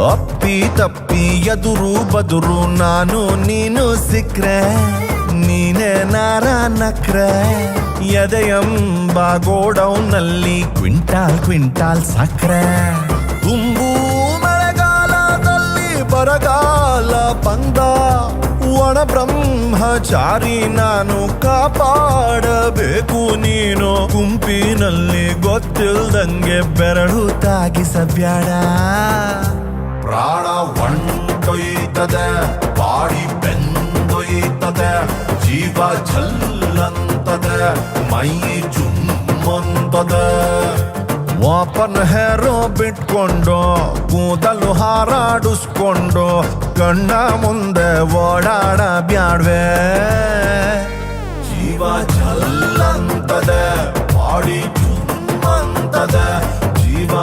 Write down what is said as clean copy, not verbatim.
ಅಪ್ಪಿ ತಪ್ಪಿ ಎದುರು ಬದುರು ನಾನು ನೀನು ಸಿಕ್ರೆ ನೀನೇ ನಾರ ನಕ್ರೆ ಎದೆಯಂಬ ಗೋಡೌನ್ನಲ್ಲಿ ಕ್ವಿಂಟಾಲ್ ಕ್ವಿಂಟಾಲ್ ಸಕ್ರೆ ತುಂಬು ಮಳೆಗಾಲದಲ್ಲಿ ಬರಗಾಲ ಬಂದ ಒಣ ಬ್ರಹ್ಮಚಾರಿ ನಾನು ಕಾಪಾಡಬೇಕು ನೀನು ಗುಂಪಿನಲ್ಲಿ ಗೊತ್ತಿಲ್ದಂಗೆ ಬೆರಳು ತಾಗಿಸಬ್ಯಾಡ ಪ್ರಾಣ ಹೊಂಟೊಯ್ತದೆ ಬಾಡಿ ಬೆಂದೊಯ್ತದೆ ಜೀವ ಛಲ್ಲಂತದೆ ಮೈ ಜುಮ್ಮಂತದೆ ಓಪನ್ ಹೇರೋ ಬಿಟ್ಕೊಂಡು ಕೂದಲು ಹಾರಾಡಿಸ್ಕೊಂಡು ಕಣ್ಣ ಮುಂದೆ ಓಡಾಡ ಬ್ಯಾಡ್ವೆ ಜೀವ ಛಲ್ಲಂತದೆ ಬಾಡಿ ಜುಮ್ಮಂತದೆ ಜೀವ